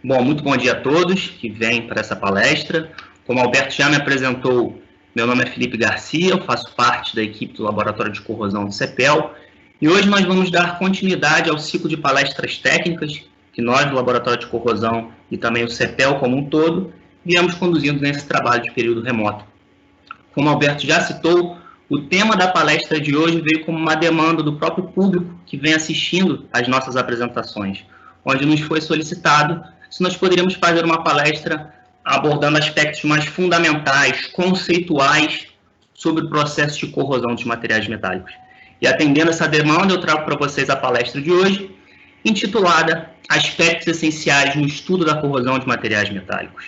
Bom, muito bom dia a todos que vêm para essa palestra. Como o Alberto já me apresentou, meu nome é Felipe Garcia, eu faço parte da equipe do Laboratório de Corrosão do CEPEL, e hoje nós vamos dar continuidade ao ciclo de palestras técnicas que nós, do Laboratório de Corrosão e também o CEPEL como um todo, viemos conduzindo nesse trabalho de período remoto. Como o Alberto já citou, o tema da palestra de hoje veio como uma demanda do próprio público que vem assistindo às nossas apresentações, onde nos foi solicitado se nós poderíamos fazer uma palestra abordando aspectos mais fundamentais, conceituais, sobre o processo de corrosão dos materiais metálicos. E atendendo essa demanda, eu trago para vocês a palestra de hoje, intitulada Aspectos Essenciais no Estudo da Corrosão de Materiais Metálicos.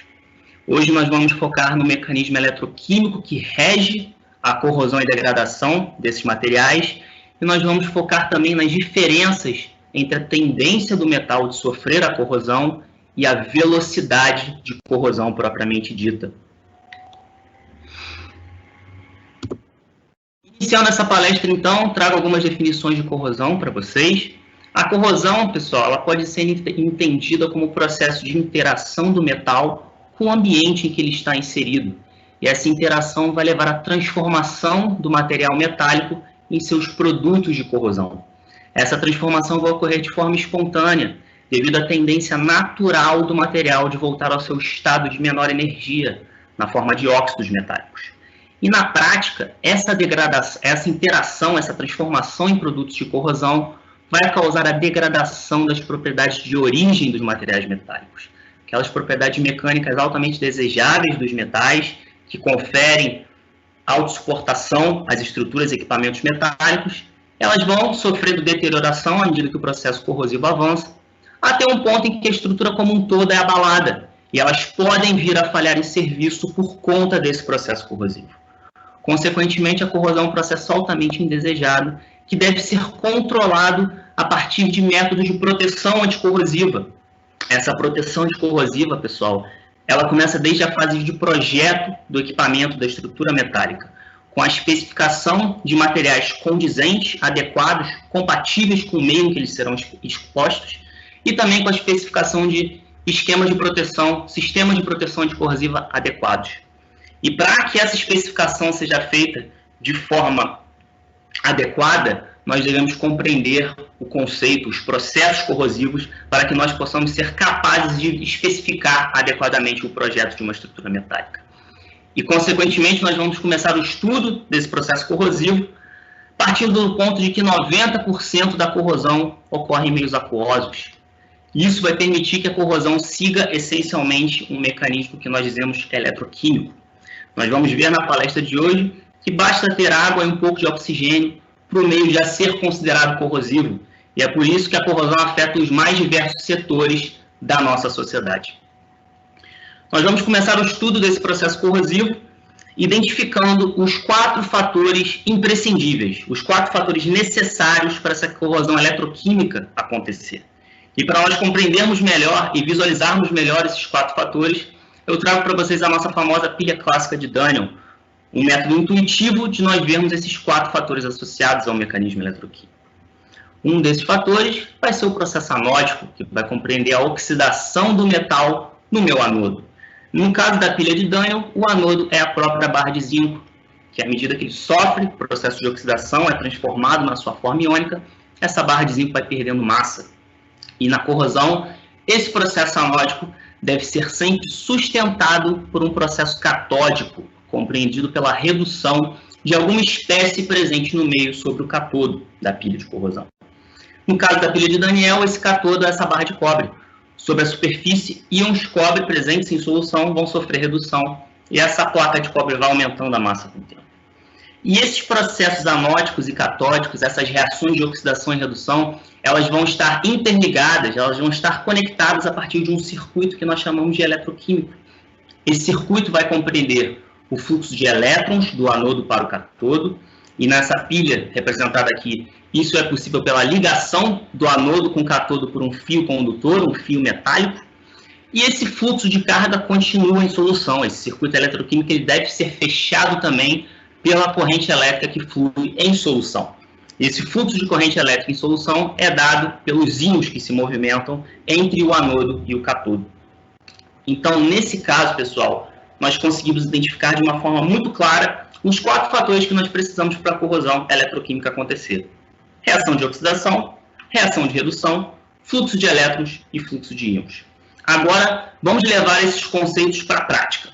Hoje nós vamos focar no mecanismo eletroquímico que rege a corrosão e degradação desses materiais, e nós vamos focar também nas diferenças entre a tendência do metal de sofrer a corrosão e a velocidade de corrosão propriamente dita. Iniciando essa palestra, então, trago algumas definições de corrosão para vocês. A corrosão, pessoal, ela pode ser entendida como o processo de interação do metal com o ambiente em que ele está inserido. E essa interação vai levar à transformação do material metálico em seus produtos de corrosão. Essa transformação vai ocorrer de forma espontânea, devido à tendência natural do material de voltar ao seu estado de menor energia, na forma de óxidos metálicos. E na prática, essa degradação, essa interação, essa transformação em produtos de corrosão vai causar a degradação das propriedades de origem dos materiais metálicos. Aquelas propriedades mecânicas altamente desejáveis dos metais, que conferem autossuportação às estruturas e equipamentos metálicos, elas vão sofrendo deterioração à medida que o processo corrosivo avança, até um ponto em que a estrutura como um todo é abalada, e elas podem vir a falhar em serviço por conta desse processo corrosivo. Consequentemente, a corrosão é um processo altamente indesejado, que deve ser controlado a partir de métodos de proteção anticorrosiva. Essa proteção anticorrosiva, pessoal, ela começa desde a fase de projeto do equipamento da estrutura metálica, com a especificação de materiais condizentes, adequados, compatíveis com o meio em que eles serão expostos, e também com a especificação de esquemas de proteção, sistemas de proteção anticorrosiva adequados. E para que essa especificação seja feita de forma adequada, nós devemos compreender o conceito, os processos corrosivos, para que nós possamos ser capazes de especificar adequadamente o projeto de uma estrutura metálica. E, consequentemente, nós vamos começar o estudo desse processo corrosivo, partindo do ponto de que 90% da corrosão ocorre em meios aquosos. Isso vai permitir que a corrosão siga essencialmente um mecanismo que nós dizemos eletroquímico. Nós vamos ver na palestra de hoje que basta ter água e um pouco de oxigênio para o meio já ser considerado corrosivo. E é por isso que a corrosão afeta os mais diversos setores da nossa sociedade. Nós vamos começar o estudo desse processo corrosivo identificando os 4 fatores imprescindíveis, os 4 fatores necessários para essa corrosão eletroquímica acontecer. E para nós compreendermos melhor e visualizarmos melhor esses 4 fatores, eu trago para vocês a nossa famosa pilha clássica de Daniel, um método intuitivo de nós vermos esses 4 fatores associados ao mecanismo eletroquímico. Um desses fatores vai ser o processo anódico, que vai compreender a oxidação do metal no meu anodo. No caso da pilha de Daniel, o anodo é a própria barra de zinco, que à medida que ele sofre o processo de oxidação, é transformado na sua forma iônica, essa barra de zinco vai perdendo massa. E na corrosão, esse processo anódico deve ser sempre sustentado por um processo catódico, compreendido pela redução de alguma espécie presente no meio sobre o catodo da pilha de corrosão. No caso da pilha de Daniel, esse catodo é essa barra de cobre. Sobre a superfície, íons de cobre presentes em solução vão sofrer redução, e essa placa de cobre vai aumentando a massa com o tempo. E esses processos anódicos e catódicos, essas reações de oxidação e redução, elas vão estar interligadas, elas vão estar conectadas a partir de um circuito que nós chamamos de eletroquímico. Esse circuito vai compreender o fluxo de elétrons do anodo para o catodo, e nessa pilha representada aqui, isso é possível pela ligação do anodo com o catodo por um fio condutor, um fio metálico, e esse fluxo de carga continua em solução. Esse circuito eletroquímico ele deve ser fechado também pela corrente elétrica que flui em solução. Esse fluxo de corrente elétrica em solução é dado pelos íons que se movimentam entre o anodo e o catodo. Então, nesse caso, pessoal, nós conseguimos identificar de uma forma muito clara os 4 fatores que nós precisamos para a corrosão eletroquímica acontecer: reação de oxidação, reação de redução, fluxo de elétrons e fluxo de íons. Agora, vamos levar esses conceitos para a prática.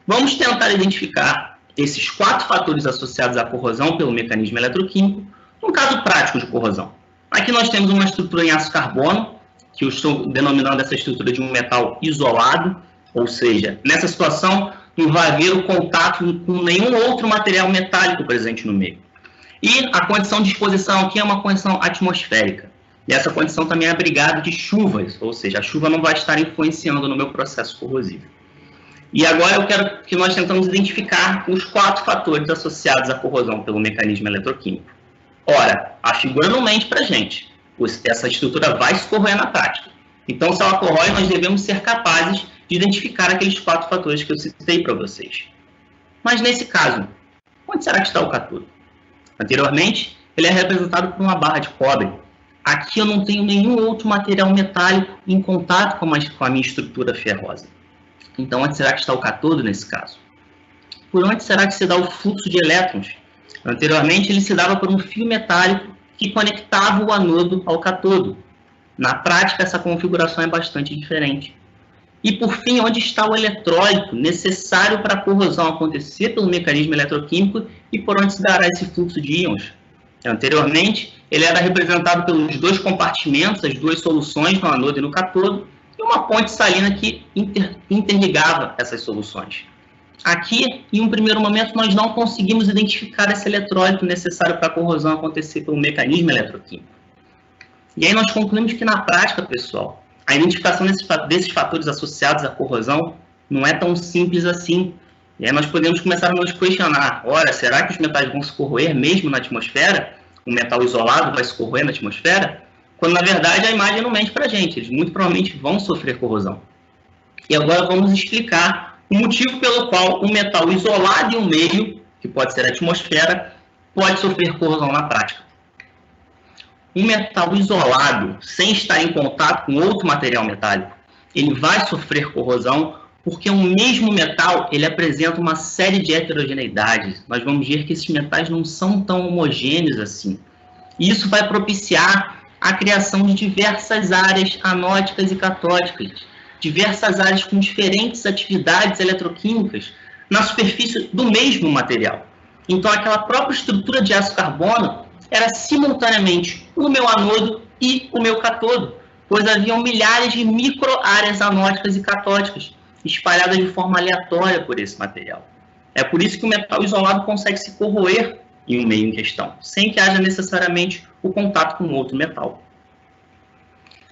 Vamos tentar identificar esses 4 fatores associados à corrosão pelo mecanismo eletroquímico, no caso prático de corrosão. Aqui nós temos uma estrutura em aço carbono, que eu estou denominando essa estrutura de um metal isolado, ou seja, nessa situação não vai haver o contato com nenhum outro material metálico presente no meio. E a condição de exposição aqui é uma condição atmosférica. E essa condição também é abrigada de chuvas, ou seja, a chuva não vai estar influenciando no meu processo corrosivo. E agora eu quero que nós tentamos identificar os 4 fatores associados à corrosão pelo mecanismo eletroquímico. Ora, a figura não mente para a gente. Essa estrutura vai se corroer na prática. Então, se ela corrói, nós devemos ser capazes de identificar aqueles 4 fatores que eu citei para vocês. Mas nesse caso, onde será que está o cátodo? Anteriormente, ele é representado por uma barra de cobre. Aqui eu não tenho nenhum outro material metálico em contato com a minha estrutura ferrosa. Então, onde será que está o cátodo nesse caso? Por onde será que se dá o fluxo de elétrons? Anteriormente, ele se dava por um fio metálico que conectava o anodo ao cátodo. Na prática, essa configuração é bastante diferente. E, por fim, onde está o eletrólito necessário para a corrosão acontecer pelo mecanismo eletroquímico e por onde se dará esse fluxo de íons? Anteriormente, ele era representado pelos 2 compartimentos, as 2 soluções no anodo e no cátodo, e uma ponte salina que interligava essas soluções. Aqui, em um primeiro momento, nós não conseguimos identificar esse eletrólito necessário para a corrosão acontecer pelo mecanismo eletroquímico. E aí nós concluímos que, na prática, pessoal, a identificação desses fatores associados à corrosão não é tão simples assim. E aí nós podemos começar a nos questionar: ora, será que os metais vão se corroer mesmo na atmosfera? O metal isolado vai se corroer na atmosfera? Quando, na verdade, a imagem não mente para a gente. Eles muito provavelmente vão sofrer corrosão. E agora vamos explicar o motivo pelo qual um metal isolado em um meio, que pode ser a atmosfera, pode sofrer corrosão na prática. Um metal isolado, sem estar em contato com outro material metálico, ele vai sofrer corrosão porque o mesmo metal ele apresenta uma série de heterogeneidades. Nós vamos ver que esses metais não são tão homogêneos assim. E isso vai propiciar a criação de diversas áreas anóticas e catódicas, diversas áreas com diferentes atividades eletroquímicas na superfície do mesmo material. Então, aquela própria estrutura de aço carbono era simultaneamente o meu anodo e o meu cátodo, pois haviam milhares de micro-áreas anóticas e catódicas espalhadas de forma aleatória por esse material. É por isso que o metal isolado consegue se corroer em um meio em questão, sem que haja necessariamente o contato com outro metal.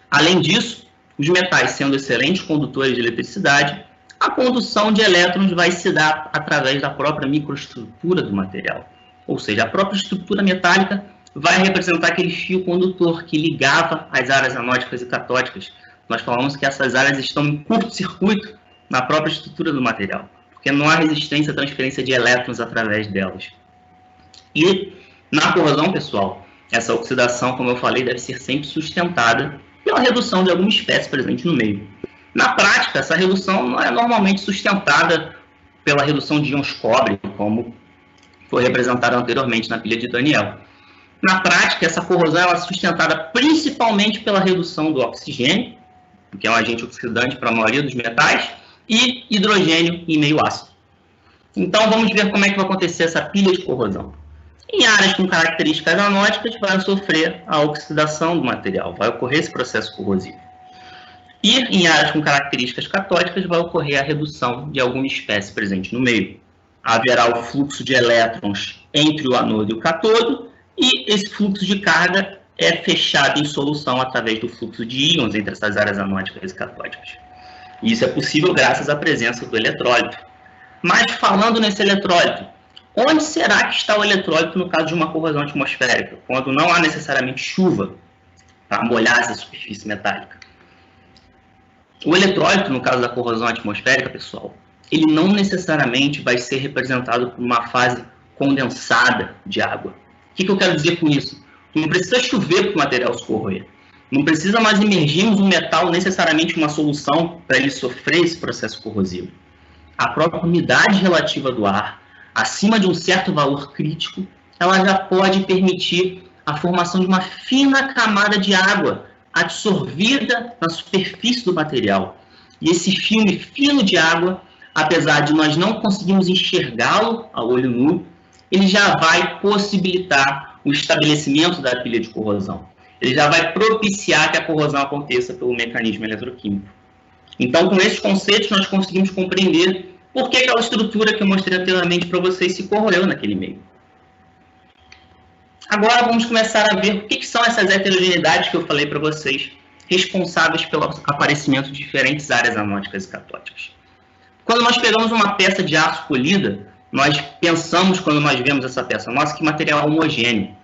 Além disso, os metais sendo excelentes condutores de eletricidade, a condução de elétrons vai se dar através da própria microestrutura do material. Ou seja, a própria estrutura metálica vai representar aquele fio condutor que ligava as áreas anóticas e catódicas. Nós falamos que essas áreas estão em curto-circuito na própria estrutura do material, porque não há resistência à transferência de elétrons através delas. E na corrosão, pessoal, essa oxidação, como eu falei, deve ser sempre sustentada pela redução de alguma espécie presente no meio. Na prática, essa redução não é normalmente sustentada pela redução de íons cobre, como foi representado anteriormente na pilha de Daniel. Na prática, essa corrosão é sustentada principalmente pela redução do oxigênio, que é um agente oxidante para a maioria dos metais, e hidrogênio em meio ácido. Então, vamos ver como é que vai acontecer essa pilha de corrosão. Em áreas com características anóticas, vai sofrer a oxidação do material, vai ocorrer esse processo corrosivo. E em áreas com características catódicas, vai ocorrer a redução de alguma espécie presente no meio. Haverá o fluxo de elétrons entre o anodo e o cátodo, e esse fluxo de carga é fechado em solução através do fluxo de íons entre essas áreas anóticas e catódicas. E isso é possível graças à presença do eletrólito. Mas falando nesse eletrólito, onde será que está o eletrólito no caso de uma corrosão atmosférica, quando não há necessariamente chuva para molhar essa superfície metálica? O eletrólito, no caso da corrosão atmosférica, pessoal, ele não necessariamente vai ser representado por uma fase condensada de água. O que eu quero dizer com isso? Não precisa chover para o material se corroer. Não precisa nós imergirmos um metal necessariamente em uma solução para ele sofrer esse processo corrosivo. A própria umidade relativa do ar, acima de um certo valor crítico, ela já pode permitir a formação de uma fina camada de água absorvida na superfície do material. E esse filme fino de água, apesar de nós não conseguirmos enxergá-lo a olho nu, ele já vai possibilitar o estabelecimento da pilha de corrosão. Ele já vai propiciar que a corrosão aconteça pelo mecanismo eletroquímico. Então, com esses conceitos, nós conseguimos compreender por que aquela estrutura que eu mostrei anteriormente para vocês se corroeu naquele meio. Agora, vamos começar a ver o que são essas heterogeneidades que eu falei para vocês, responsáveis pelo aparecimento de diferentes áreas anóticas e catóticas. Quando nós pegamos uma peça de aço polida, nós pensamos, quando nós vemos essa peça nossa, que material é homogêneo.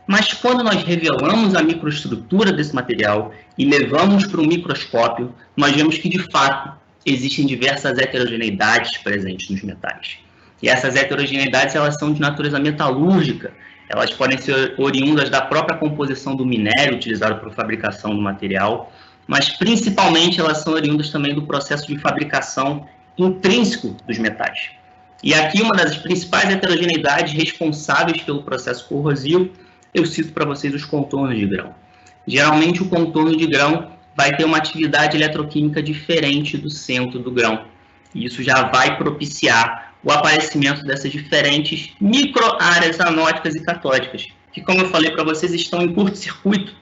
Mas quando nós revelamos a microestrutura desse material e levamos para o microscópio, nós vemos que, de fato, existem diversas heterogeneidades presentes nos metais. E essas heterogeneidades, elas são de natureza metalúrgica. Elas podem ser oriundas da própria composição do minério utilizado para a fabricação do material, mas principalmente elas são oriundas também do processo de fabricação intrínseco dos metais. E aqui uma das principais heterogeneidades responsáveis pelo processo corrosivo, eu cito para vocês os contornos de grão. Geralmente o contorno de grão vai ter uma atividade eletroquímica diferente do centro do grão. E isso já vai propiciar o aparecimento dessas diferentes micro-áreas anóticas e catódicas, que, como eu falei para vocês, estão em curto-circuito.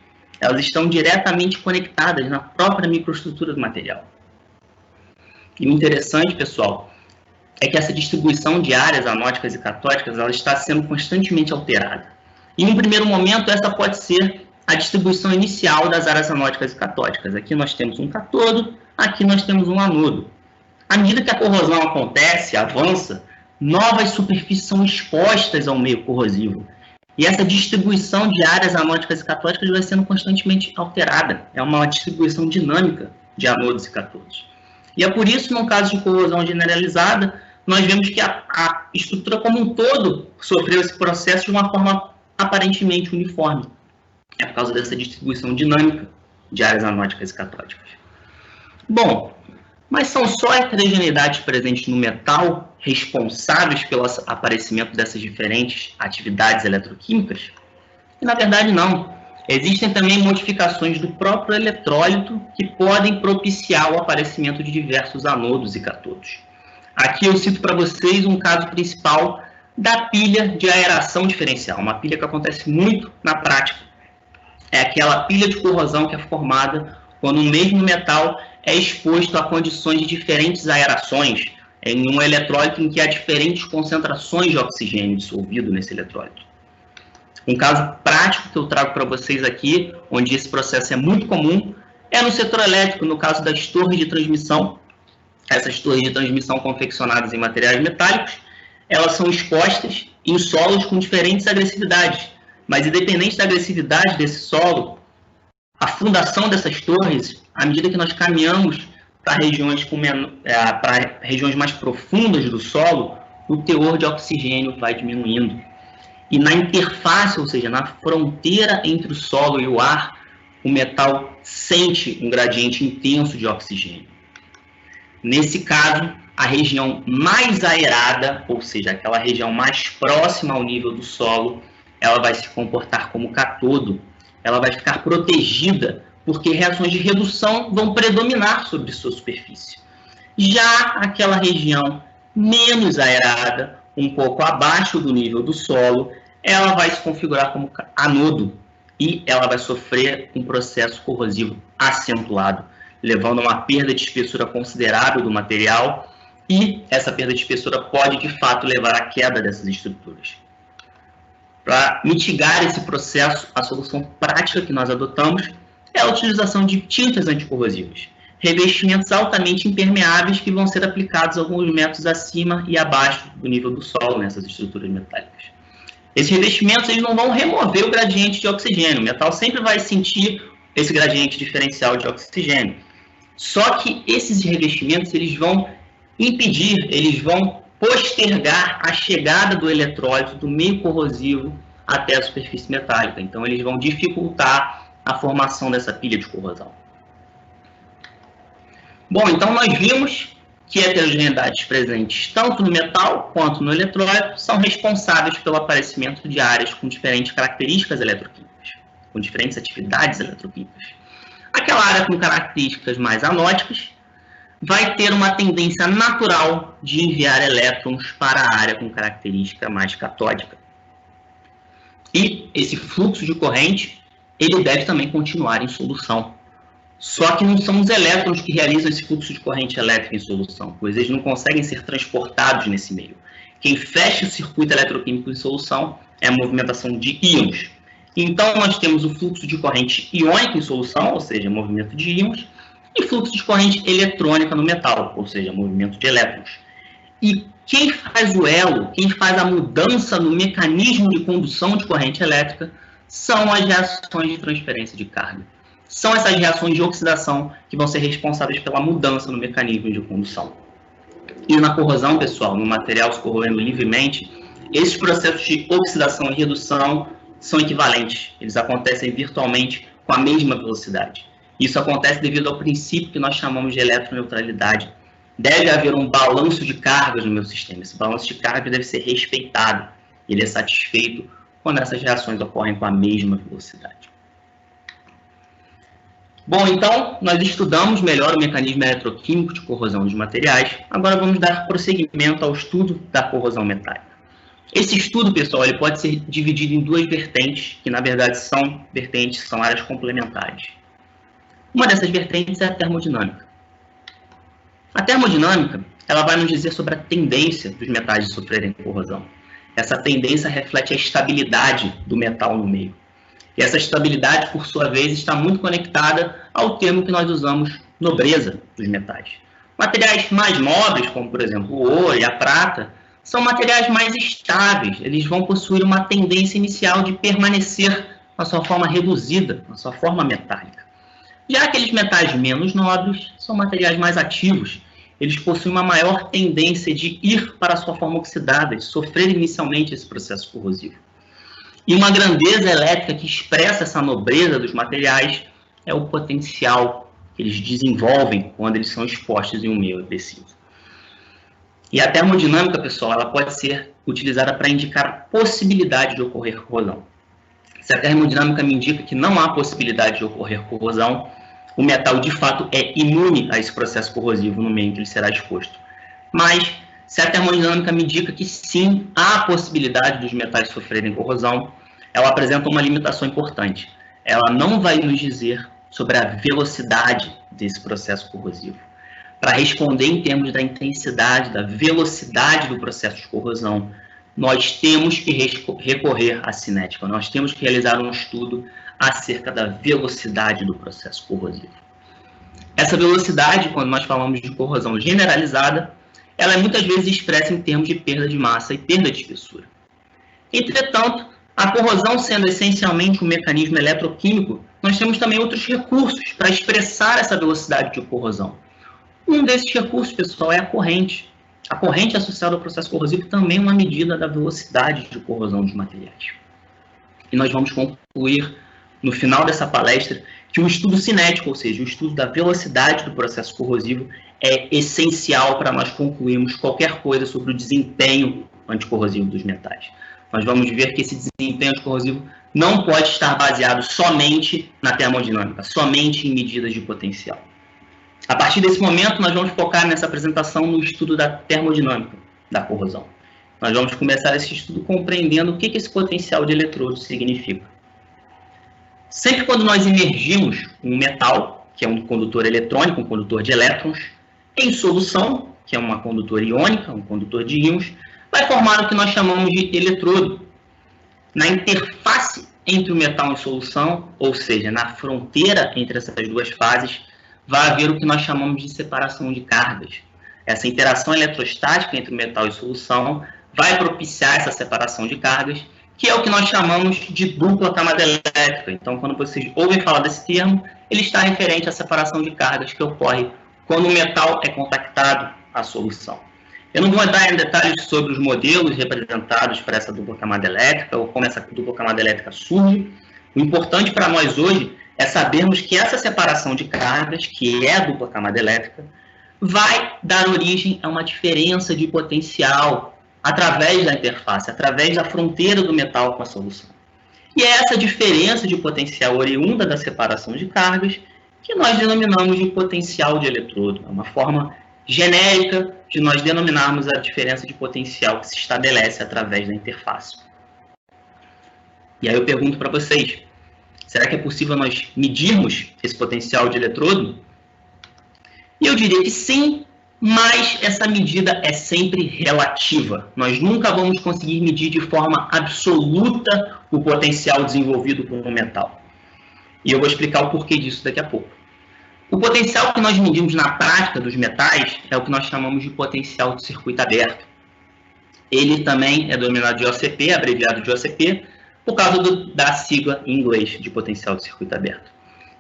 Elas estão diretamente conectadas na própria microestrutura do material. E o interessante, pessoal, é que essa distribuição de áreas anóticas e catódicas ela está sendo constantemente alterada. Em um primeiro momento, essa pode ser a distribuição inicial das áreas anóticas e catódicas. Aqui nós temos um cátodo, aqui nós temos um anodo. À medida que a corrosão acontece, avança, novas superfícies são expostas ao meio corrosivo. E essa distribuição de áreas anóticas e catódicas vai sendo constantemente alterada. É uma distribuição dinâmica de anodos e cátodos. E é por isso, no caso de corrosão generalizada, nós vemos que a estrutura como um todo sofreu esse processo de uma forma aparentemente uniforme. É por causa dessa distribuição dinâmica de áreas anóticas e catódicas. Bom, mas são só heterogeneidades presentes no metal responsáveis pelo aparecimento dessas diferentes atividades eletroquímicas? E, na verdade, não. Existem também modificações do próprio eletrólito que podem propiciar o aparecimento de diversos anodos e cátodos. Aqui eu cito para vocês um caso principal da pilha de aeração diferencial, uma pilha que acontece muito na prática. É aquela pilha de corrosão que é formada quando o mesmo metal é exposto a condições de diferentes aerações, em um eletrólito em que há diferentes concentrações de oxigênio dissolvido nesse eletrólito. Um caso prático que eu trago para vocês aqui, onde esse processo é muito comum, é no setor elétrico, no caso das torres de transmissão. Essas torres de transmissão confeccionadas em materiais metálicos, elas são expostas em solos com diferentes agressividades. Mas, independente da agressividade desse solo, a fundação dessas torres, à medida que nós caminhamos para regiões mais profundas do solo, o teor de oxigênio vai diminuindo. E na interface, ou seja, na fronteira entre o solo e o ar, o metal sente um gradiente intenso de oxigênio. Nesse caso, a região mais aerada, ou seja, aquela região mais próxima ao nível do solo, ela vai se comportar como cátodo. Ela vai ficar protegida, porque reações de redução vão predominar sobre sua superfície. Já aquela região menos aerada, um pouco abaixo do nível do solo, ela vai se configurar como anodo e ela vai sofrer um processo corrosivo acentuado, levando a uma perda de espessura considerável do material, e essa perda de espessura pode, de fato, levar à queda dessas estruturas. Para mitigar esse processo, a solução prática que nós adotamos é a utilização de tintas anticorrosivas, revestimentos altamente impermeáveis que vão ser aplicados alguns metros acima e abaixo do nível do solo nessas estruturas metálicas. Esses revestimentos eles não vão remover o gradiente de oxigênio, o metal sempre vai sentir esse gradiente diferencial de oxigênio. Só que esses revestimentos eles vão impedir, eles vão postergar a chegada do eletrólito do meio corrosivo até a superfície metálica. Então, eles vão dificultar a formação dessa pilha de corrosão? Bom, então nós vimos que heterogeneidades presentes tanto no metal quanto no eletrólito são responsáveis pelo aparecimento de áreas com diferentes características eletroquímicas, com diferentes atividades eletroquímicas. Aquela área com características mais anóticas vai ter uma tendência natural de enviar elétrons para a área com característica mais catódica. E esse fluxo de corrente, ele deve também continuar em solução. Só que não são os elétrons que realizam esse fluxo de corrente elétrica em solução, pois eles não conseguem ser transportados nesse meio. Quem fecha o circuito eletroquímico em solução é a movimentação de íons. Então, nós temos o fluxo de corrente iônica em solução, ou seja, movimento de íons, e fluxo de corrente eletrônica no metal, ou seja, movimento de elétrons. E quem faz o elo, quem faz a mudança no mecanismo de condução de corrente elétrica, são as reações de transferência de carga. São essas reações de oxidação que vão ser responsáveis pela mudança no mecanismo de condução. E na corrosão, pessoal, no material se corroendo livremente, esses processos de oxidação e redução são equivalentes. Eles acontecem virtualmente com a mesma velocidade. Isso acontece devido ao princípio que nós chamamos de eletroneutralidade. Deve haver um balanço de cargas no meu sistema. Esse balanço de cargas deve ser respeitado. Ele é satisfeito quando essas reações ocorrem com a mesma velocidade. Bom, então, nós estudamos melhor o mecanismo eletroquímico de corrosão dos materiais. Agora vamos dar prosseguimento ao estudo da corrosão metálica. Esse estudo, pessoal, ele pode ser dividido em duas vertentes, que na verdade são áreas complementares. Uma dessas vertentes é a termodinâmica. A termodinâmica, ela vai nos dizer sobre a tendência dos metais de sofrerem corrosão. Essa tendência reflete a estabilidade do metal no meio. E essa estabilidade, por sua vez, está muito conectada ao termo que nós usamos, nobreza dos metais. Materiais mais nobres, como por exemplo o ouro e a prata, são materiais mais estáveis. Eles vão possuir uma tendência inicial de permanecer na sua forma reduzida, na sua forma metálica. Já aqueles metais menos nobres são materiais mais ativos. Eles possuem uma maior tendência de ir para a sua forma oxidada, de sofrer inicialmente esse processo corrosivo. E uma grandeza elétrica que expressa essa nobreza dos materiais é o potencial que eles desenvolvem quando eles são expostos em um meio agressivo. E a termodinâmica, pessoal, ela pode ser utilizada para indicar a possibilidade de ocorrer corrosão. Se a termodinâmica me indica que não há possibilidade de ocorrer corrosão, o metal de fato é imune a esse processo corrosivo no meio em que ele será exposto. Mas se a termodinâmica me indica que sim, há a possibilidade dos metais sofrerem corrosão, ela apresenta uma limitação importante. Ela não vai nos dizer sobre a velocidade desse processo corrosivo. Para responder em termos da intensidade, da velocidade do processo de corrosão, nós temos que recorrer à cinética. Nós temos que realizar um estudo acerca da velocidade do processo corrosivo. Essa velocidade, quando nós falamos de corrosão generalizada, ela é muitas vezes expressa em termos de perda de massa e perda de espessura. Entretanto, a corrosão sendo essencialmente um mecanismo eletroquímico, nós temos também outros recursos para expressar essa velocidade de corrosão. Um desses recursos, pessoal, é a corrente. A corrente associada ao processo corrosivo também é uma medida da velocidade de corrosão dos materiais. E nós vamos concluir, no final dessa palestra, que o estudo cinético, ou seja, o estudo da velocidade do processo corrosivo, é essencial para nós concluirmos qualquer coisa sobre o desempenho anticorrosivo dos metais. Nós vamos ver que esse desempenho anticorrosivo não pode estar baseado somente na termodinâmica, somente em medidas de potencial. A partir desse momento, nós vamos focar nessa apresentação no estudo da termodinâmica da corrosão. Nós vamos começar esse estudo compreendendo o que esse potencial de eletrodo significa. Sempre quando nós imergimos um metal, que é um condutor eletrônico, um condutor de elétrons, em solução, que é uma condutora iônica, um condutor de íons, vai formar o que nós chamamos de eletrodo. Na interface entre o metal em solução, ou seja, na fronteira entre essas duas fases, vai haver o que nós chamamos de separação de cargas. Essa interação eletrostática entre o metal e solução vai propiciar essa separação de cargas, que é o que nós chamamos de dupla camada elétrica. Então, quando vocês ouvem falar desse termo, ele está referente à separação de cargas que ocorre quando o metal é contactado à solução. Eu não vou entrar em detalhes sobre os modelos representados para essa dupla camada elétrica ou como essa dupla camada elétrica surge. O importante para nós hoje é sabermos que essa separação de cargas, que é a dupla camada elétrica, vai dar origem a uma diferença de potencial através da interface, através da fronteira do metal com a solução. E é essa diferença de potencial oriunda da separação de cargas que nós denominamos de potencial de eletrodo. É uma forma genérica de nós denominarmos a diferença de potencial que se estabelece através da interface. E aí eu pergunto para vocês, será que é possível nós medirmos esse potencial de eletrodo? E eu diria que sim, mas essa medida é sempre relativa. Nós nunca vamos conseguir medir de forma absoluta o potencial desenvolvido por um metal. E eu vou explicar o porquê disso daqui a pouco. O potencial que nós medimos na prática dos metais é o que nós chamamos de potencial de circuito aberto. Ele também é denominado de OCP, abreviado de OCP, por causa da sigla em inglês de potencial de circuito aberto.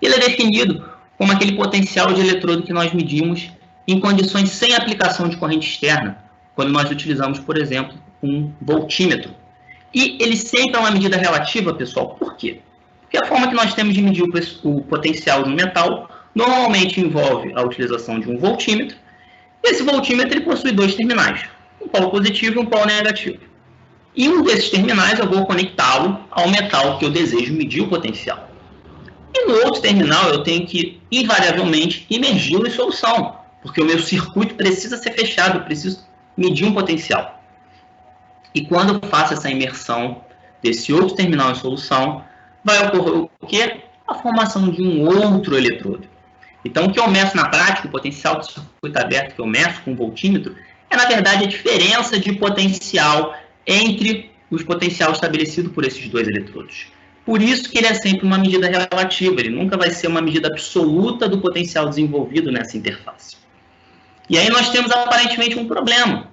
Ele é definido como aquele potencial de eletrodo que nós medimos em condições sem aplicação de corrente externa, quando nós utilizamos, por exemplo, um voltímetro. E ele sempre é uma medida relativa, pessoal. Por quê? Porque a forma que nós temos de medir o potencial de um metal normalmente envolve a utilização de um voltímetro. E esse voltímetro ele possui dois terminais, um polo positivo e um polo negativo. E um desses terminais eu vou conectá-lo ao metal que eu desejo medir o potencial. E no outro terminal eu tenho que, invariavelmente, imergi-lo em solução, porque o meu circuito precisa ser fechado, eu preciso medir um potencial. E quando eu faço essa imersão desse outro terminal em solução, vai ocorrer o quê? A formação de um outro eletrodo. Então, o que eu meço na prática, o potencial de circuito aberto que eu meço com o voltímetro, é, na verdade, a diferença de potencial entre os potenciais estabelecidos por esses dois eletrodos. Por isso que ele é sempre uma medida relativa, ele nunca vai ser uma medida absoluta do potencial desenvolvido nessa interface. E aí nós temos aparentemente um problema,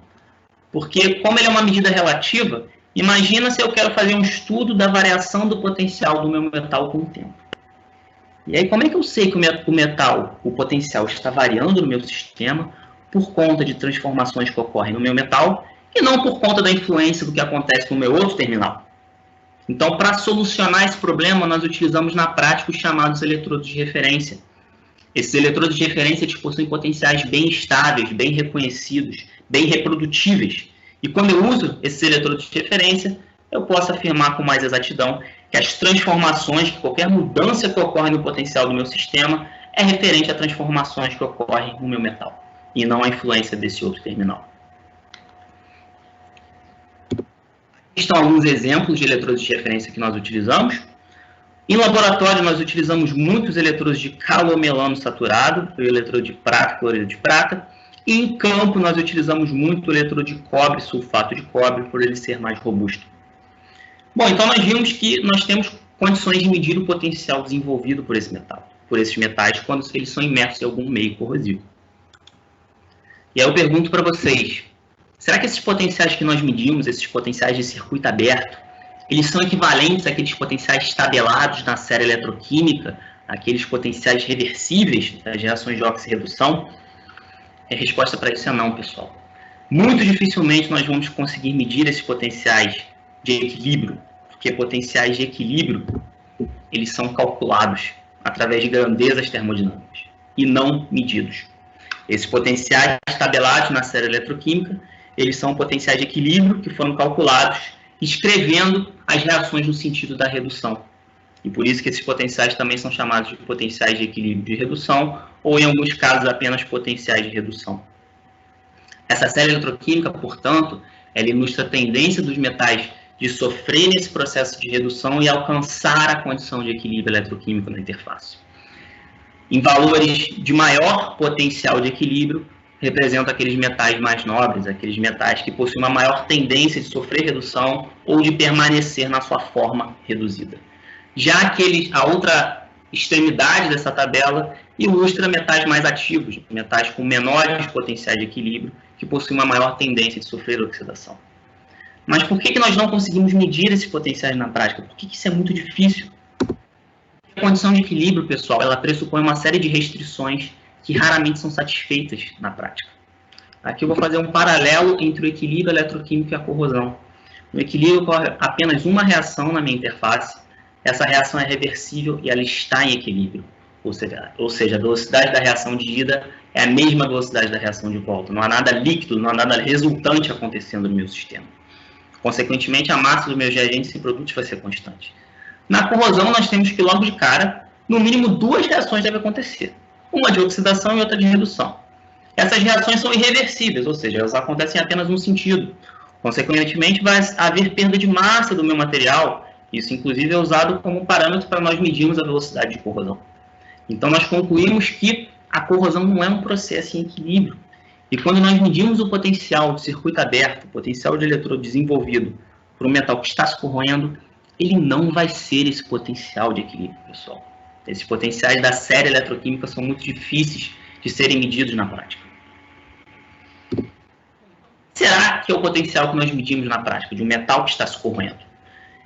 porque como ele é uma medida relativa, imagina se eu quero fazer um estudo da variação do potencial do meu metal com o tempo. E aí como é que eu sei que o metal, o potencial está variando no meu sistema por conta de transformações que ocorrem no meu metal e não por conta da influência do que acontece no meu outro terminal? Então, para solucionar esse problema, nós utilizamos na prática os chamados eletrodos de referência. Esses eletrodos de referência eles possuem potenciais bem estáveis, bem reconhecidos, bem reprodutíveis. E quando eu uso esses eletrodos de referência, eu posso afirmar com mais exatidão que as transformações, que qualquer mudança que ocorre no potencial do meu sistema é referente a transformações que ocorrem no meu metal, e não a influência desse outro terminal. Estão alguns exemplos de eletrodos de referência que nós utilizamos. Em laboratório, nós utilizamos muitos eletrodos de calomelano saturado, o eletrodo de prata, cloreto de prata. E em campo, nós utilizamos muito o eletrodo de cobre, sulfato de cobre, por ele ser mais robusto. Bom, então nós vimos que nós temos condições de medir o potencial desenvolvido por esse metal, por esses metais, quando eles são imersos em algum meio corrosivo. E aí eu pergunto para vocês, será que esses potenciais que nós medimos, esses potenciais de circuito aberto, eles são equivalentes àqueles potenciais tabelados na série eletroquímica, aqueles potenciais reversíveis das reações de oxirredução? A resposta para isso é não, pessoal. Muito dificilmente nós vamos conseguir medir esses potenciais de equilíbrio, porque potenciais de equilíbrio, eles são calculados através de grandezas termodinâmicas e não medidos. Esses potenciais tabelados na série eletroquímica, eles são potenciais de equilíbrio que foram calculados escrevendo as reações no sentido da redução. E por isso que esses potenciais também são chamados de potenciais de equilíbrio de redução, ou em alguns casos apenas potenciais de redução. Essa série eletroquímica, portanto, ela ilustra a tendência dos metais de sofrer esse processo de redução e alcançar a condição de equilíbrio eletroquímico na interface. Em valores de maior potencial de equilíbrio, representam aqueles metais mais nobres, aqueles metais que possuem uma maior tendência de sofrer redução ou de permanecer na sua forma reduzida. Já a outra extremidade dessa tabela ilustra metais mais ativos, metais com menores potenciais de equilíbrio, que possuem uma maior tendência de sofrer oxidação. Mas por que nós não conseguimos medir esses potenciais na prática? Por que isso é muito difícil? A condição de equilíbrio, pessoal, ela pressupõe uma série de restrições que raramente são satisfeitas na prática. Aqui eu vou fazer um paralelo entre o equilíbrio eletroquímico e a corrosão. No equilíbrio ocorre apenas uma reação na minha interface, essa reação é reversível e ela está em equilíbrio. Ou seja, a velocidade da reação de ida é a mesma velocidade da reação de volta. Não há nada líquido, não há nada resultante acontecendo no meu sistema. Consequentemente, a massa dos meus reagentes e produtos vai ser constante. Na corrosão, nós temos que, logo de cara, no mínimo 2 reações devem acontecer. Uma de oxidação e outra de redução. Essas reações são irreversíveis, ou seja, elas acontecem em apenas um sentido. Consequentemente, vai haver perda de massa do meu material. Isso, inclusive, é usado como parâmetro para nós medirmos a velocidade de corrosão. Então, nós concluímos que a corrosão não é um processo em equilíbrio. E quando nós medimos o potencial de circuito aberto, o potencial de eletrodo desenvolvido por um metal que está se corroendo, ele não vai ser esse potencial de equilíbrio, pessoal. Esses potenciais da série eletroquímica são muito difíceis de serem medidos na prática. Será que é o potencial que nós medimos na prática de um metal que está se corroendo?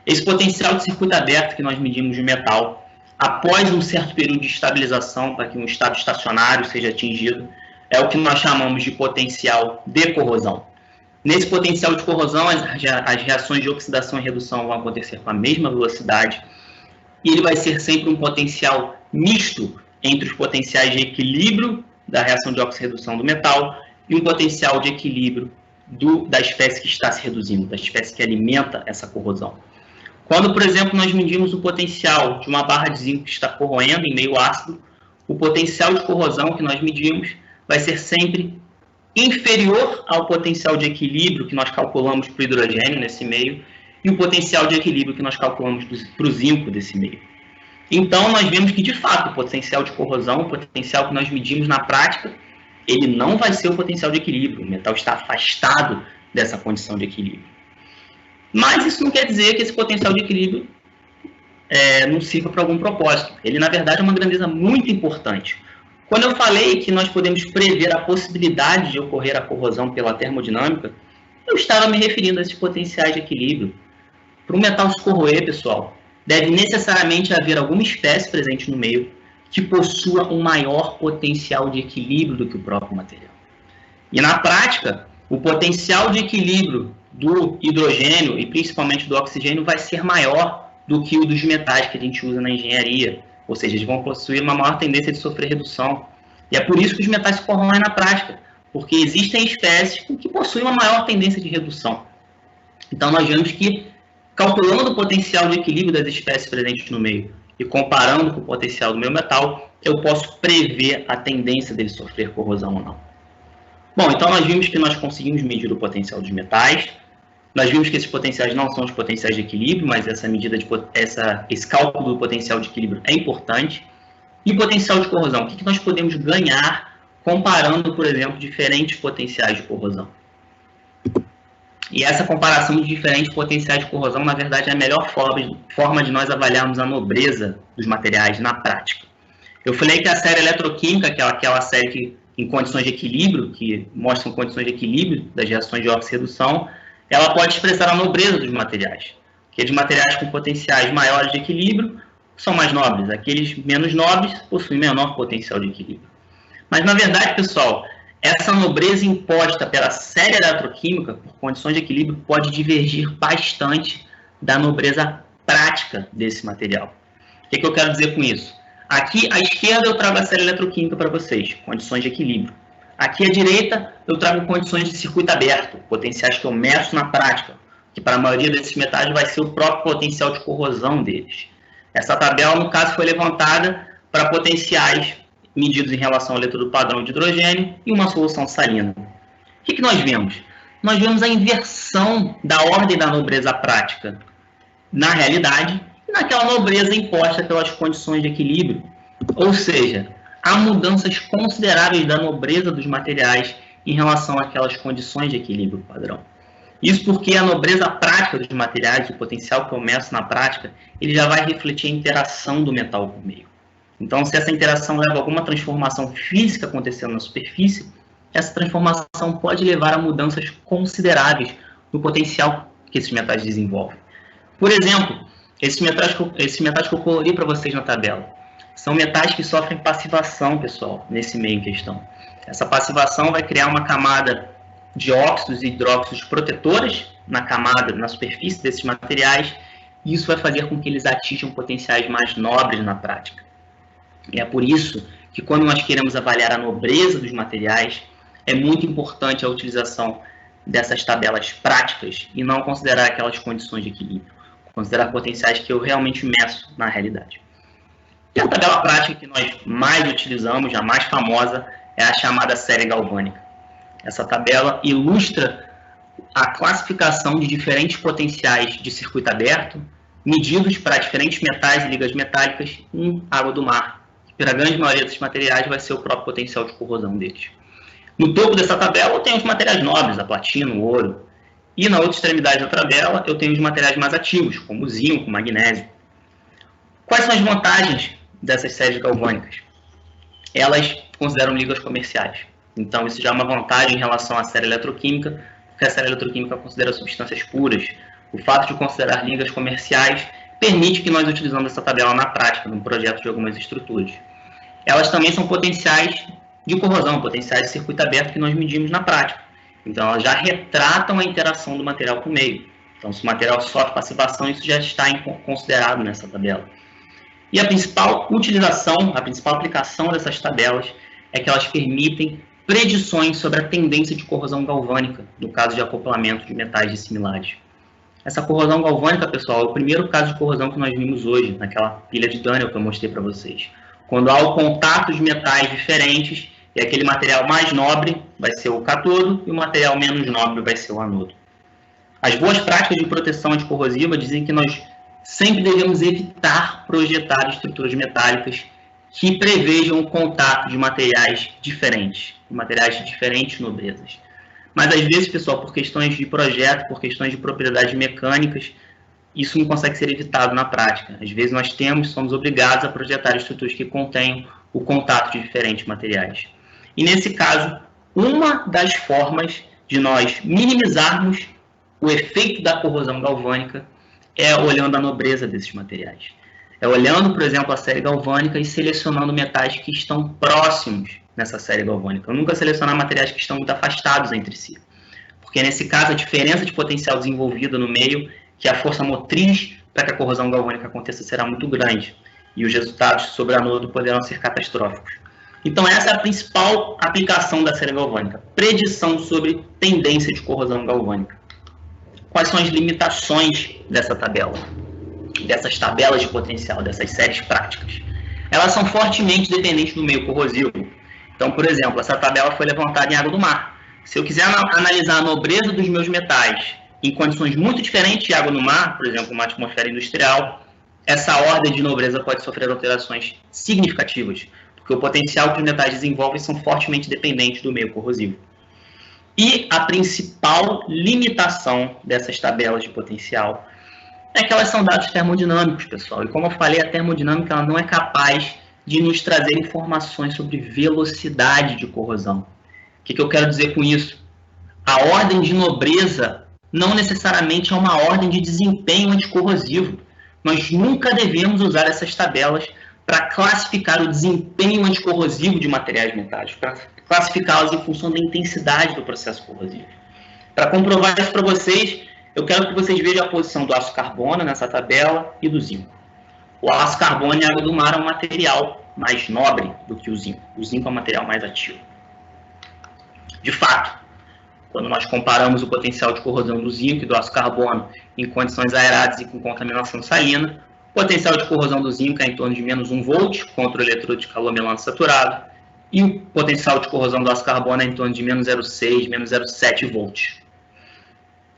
Esse potencial de circuito aberto que nós medimos de um metal, após um certo período de estabilização para que um estado estacionário seja atingido, é o que nós chamamos de potencial de corrosão. Nesse potencial de corrosão, as reações de oxidação e redução vão acontecer com a mesma velocidade e ele vai ser sempre um potencial misto entre os potenciais de equilíbrio da reação de oxirredução do metal e um potencial de equilíbrio da espécie que está se reduzindo, da espécie que alimenta essa corrosão. Quando, por exemplo, nós medimos o potencial de uma barra de zinco que está corroendo em meio ácido, o potencial de corrosão que nós medimos vai ser sempre inferior ao potencial de equilíbrio que nós calculamos para o hidrogênio nesse meio e o potencial de equilíbrio que nós calculamos para o zinco desse meio. Então, nós vemos que, de fato, o potencial de corrosão, o potencial que nós medimos na prática, ele não vai ser o potencial de equilíbrio. O metal está afastado dessa condição de equilíbrio. Mas isso não quer dizer que esse potencial de equilíbrio não sirva para algum propósito. Ele, na verdade, é uma grandeza muito importante. Quando eu falei que nós podemos prever a possibilidade de ocorrer a corrosão pela termodinâmica, eu estava me referindo a esses potenciais de equilíbrio. Para o metal se corroer, pessoal, deve necessariamente haver alguma espécie presente no meio que possua um maior potencial de equilíbrio do que o próprio material. E na prática, o potencial de equilíbrio do hidrogênio e principalmente do oxigênio vai ser maior do que o dos metais que a gente usa na engenharia. Ou seja, eles vão possuir uma maior tendência de sofrer redução. E é por isso que os metais se corroem na prática, porque existem espécies que possuem uma maior tendência de redução. Então, nós vemos que, calculando o potencial de equilíbrio das espécies presentes no meio e comparando com o potencial do meu metal, eu posso prever a tendência dele sofrer corrosão ou não. Bom, então nós vimos que nós conseguimos medir o potencial dos metais. Nós vimos que esses potenciais não são os potenciais de equilíbrio, mas essa medida esse cálculo do potencial de equilíbrio é importante. E o potencial de corrosão, o que nós podemos ganhar comparando, por exemplo, diferentes potenciais de corrosão? E essa comparação de diferentes potenciais de corrosão, na verdade, é a melhor forma de nós avaliarmos a nobreza dos materiais na prática. Eu falei que a série eletroquímica, que é aquela série que, em condições de equilíbrio, que mostram condições de equilíbrio das reações de oxirredução, ela pode expressar a nobreza dos materiais. Aqueles materiais com potenciais maiores de equilíbrio são mais nobres. Aqueles menos nobres possuem menor potencial de equilíbrio. Mas, na verdade, pessoal, essa nobreza imposta pela série eletroquímica, por condições de equilíbrio, pode divergir bastante da nobreza prática desse material. O que eu quero dizer com isso? Aqui, à esquerda, eu trago a série eletroquímica para vocês, condições de equilíbrio. Aqui à direita, eu trago condições de circuito aberto, potenciais que eu meço na prática, que para a maioria desses metais vai ser o próprio potencial de corrosão deles. Essa tabela, no caso, foi levantada para potenciais medidos em relação ao eletrodo padrão de hidrogênio e uma solução salina. O que nós vemos? Nós vemos a inversão da ordem da nobreza prática na realidade e naquela nobreza imposta pelas condições de equilíbrio. Ou seja, há mudanças consideráveis da nobreza dos materiais em relação àquelas condições de equilíbrio padrão. Isso porque a nobreza prática dos materiais, o potencial que eu meço na prática, ele já vai refletir a interação do metal com o meio. Então, se essa interação leva a alguma transformação física acontecendo na superfície, essa transformação pode levar a mudanças consideráveis no potencial que esses metais desenvolvem. Por exemplo, esses metais que eu colori para vocês na tabela, são metais que sofrem passivação, pessoal, nesse meio em questão. Essa passivação vai criar uma camada de óxidos e hidróxidos protetoras na superfície desses materiais, Isso vai fazer com que eles atinjam potenciais mais nobres na prática. E é por isso que quando nós queremos avaliar a nobreza dos materiais, é muito importante a utilização dessas tabelas práticas e não considerar aquelas condições de equilíbrio, considerar potenciais que eu realmente meço na realidade. E a tabela prática que nós mais utilizamos, a mais famosa, é a chamada série galvânica. Essa tabela ilustra a classificação de diferentes potenciais de circuito aberto, medidos para diferentes metais e ligas metálicas em água do mar. Para a grande maioria desses materiais vai ser o próprio potencial de corrosão deles. No topo dessa tabela eu tenho os materiais nobres, a platina, o ouro. E na outra extremidade da tabela eu tenho os materiais mais ativos, como o zinco, o magnésio. Quais são as vantagens dessas séries galvânicas? Elas consideram ligas comerciais. Então isso já é uma vantagem em relação à série eletroquímica, porque a série eletroquímica considera substâncias puras. O fato de considerar ligas comerciais permite que nós utilizemos essa tabela na prática, no projeto de algumas estruturas. Elas também são potenciais de corrosão, potenciais de circuito aberto que nós medimos na prática. Então, elas já retratam a interação do material com o meio. Então, se o material sofre passivação, isso já está considerado nessa tabela. E a principal utilização, a principal aplicação dessas tabelas é que elas permitem predições sobre a tendência de corrosão galvânica, no caso de acoplamento de metais dissimilares. Essa corrosão galvânica, pessoal, é o primeiro caso de corrosão que nós vimos hoje, naquela pilha de Daniell que eu mostrei para vocês. Quando há o contato de metais diferentes, e aquele material mais nobre vai ser o cátodo e o material menos nobre vai ser o anodo. As boas práticas de proteção anticorrosiva dizem que nós sempre devemos evitar projetar estruturas metálicas que prevejam o contato de materiais diferentes, materiais de diferentes nobrezas. Mas às vezes, pessoal, por questões de projeto, por questões de propriedades mecânicas, isso não consegue ser evitado na prática. Às vezes nós somos obrigados a projetar estruturas que contenham o contato de diferentes materiais. E nesse caso, uma das formas de nós minimizarmos o efeito da corrosão galvânica é olhando a nobreza desses materiais. É olhando, por exemplo, a série galvânica e selecionando metais que estão próximos nessa série galvânica. Eu nunca selecionar materiais que estão muito afastados entre si. Porque, nesse caso, a diferença de potencial desenvolvida no meio, que é a força motriz para que a corrosão galvânica aconteça, será muito grande. E os resultados sobre anodo poderão ser catastróficos. Então, essa é a principal aplicação da série galvânica. Predição sobre tendência de corrosão galvânica. Quais são as limitações dessa tabela? Dessas tabelas de potencial, dessas séries práticas? Elas são fortemente dependentes do meio corrosivo. Então, por exemplo, essa tabela foi levantada em água do mar. Se eu quiser analisar a nobreza dos meus metais em condições muito diferentes de água no mar, por exemplo, uma atmosfera industrial, essa ordem de nobreza pode sofrer alterações significativas, porque o potencial que os metais desenvolvem são fortemente dependentes do meio corrosivo. E a principal limitação dessas tabelas de potencial é que elas são dados termodinâmicos, pessoal. E como eu falei, a termodinâmica ela não é capaz de nos trazer informações sobre velocidade de corrosão. O que eu quero dizer com isso? A ordem de nobreza não necessariamente é uma ordem de desempenho anticorrosivo. Nós nunca devemos usar essas tabelas para classificar o desempenho anticorrosivo de materiais metálicos, para classificá-los em função da intensidade do processo corrosivo. Para comprovar isso para vocês, eu quero que vocês vejam a posição do aço carbono nessa tabela e do zinco. O aço carbono em água do mar é um material mais nobre do que o zinco. O zinco é um material mais ativo. De fato, quando nós comparamos o potencial de corrosão do zinco e do aço carbono em condições aeradas e com contaminação salina, o potencial de corrosão do zinco é em torno de menos 1 volt contra o eletrodo de calor melano saturado, e o potencial de corrosão do aço carbono é em torno de menos 0,6, menos 0,7 volts.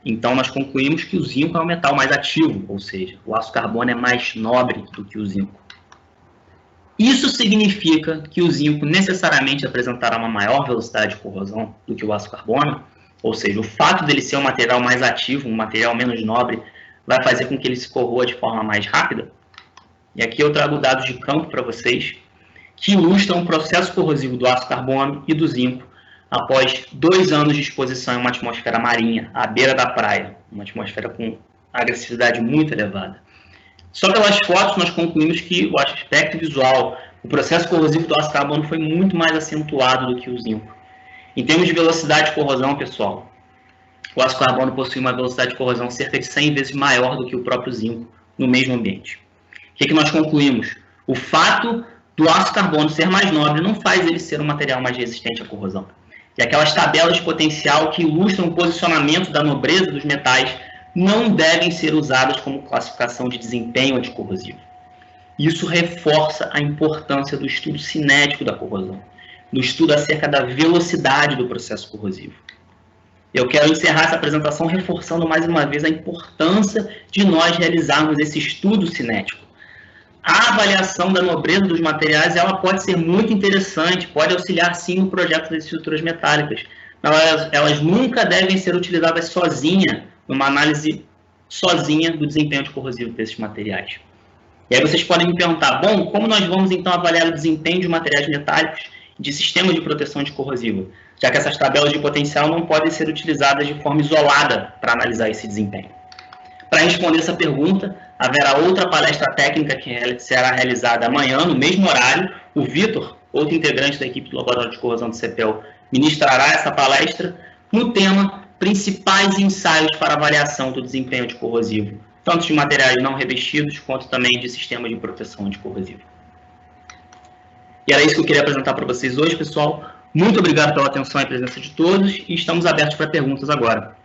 Então, nós concluímos que o zinco é um metal mais ativo, ou seja, o aço carbono é mais nobre do que o zinco. Isso significa que o zinco necessariamente apresentará uma maior velocidade de corrosão do que o aço carbono, ou seja, o fato dele ser um material mais ativo, um material menos nobre, vai fazer com que ele se corroa de forma mais rápida? E aqui eu trago dados de campo para vocês, que ilustram o processo corrosivo do aço carbono e do zinco após 2 anos de exposição em uma atmosfera marinha, à beira da praia, uma atmosfera com agressividade muito elevada. Só pelas fotos nós concluímos que o aspecto visual, o processo corrosivo do aço carbono foi muito mais acentuado do que o zinco. Em termos de velocidade de corrosão, pessoal, o aço carbono possui uma velocidade de corrosão cerca de 100 vezes maior do que o próprio zinco, no mesmo ambiente. O que nós concluímos? O fato do aço carbono ser mais nobre não faz ele ser um material mais resistente à corrosão. E aquelas tabelas de potencial que ilustram o posicionamento da nobreza dos metais não devem ser usadas como classificação de desempenho anticorrosivo. Isso reforça a importância do estudo cinético da corrosão, no estudo acerca da velocidade do processo corrosivo. Eu quero encerrar essa apresentação reforçando mais uma vez a importância de nós realizarmos esse estudo cinético. A avaliação da nobreza dos materiais ela pode ser muito interessante, pode auxiliar sim no projeto das estruturas metálicas. Elas nunca devem ser utilizadas sozinha, numa análise sozinha do desempenho anticorrosivo desses materiais. E aí vocês podem me perguntar, bom, como nós vamos então avaliar o desempenho de materiais metálicos de sistemas de proteção anticorrosiva, já que essas tabelas de potencial não podem ser utilizadas de forma isolada para analisar esse desempenho? Para responder essa pergunta, haverá outra palestra técnica que será realizada amanhã, no mesmo horário. O Vitor, outro integrante da equipe do Laboratório de Corrosão do CEPEL, ministrará essa palestra no tema Principais ensaios para avaliação do desempenho anticorrosivo, tanto de materiais não revestidos, quanto também de sistemas de proteção anticorrosiva. E era isso que eu queria apresentar para vocês hoje, pessoal. Muito obrigado pela atenção e presença de todos, e estamos abertos para perguntas agora.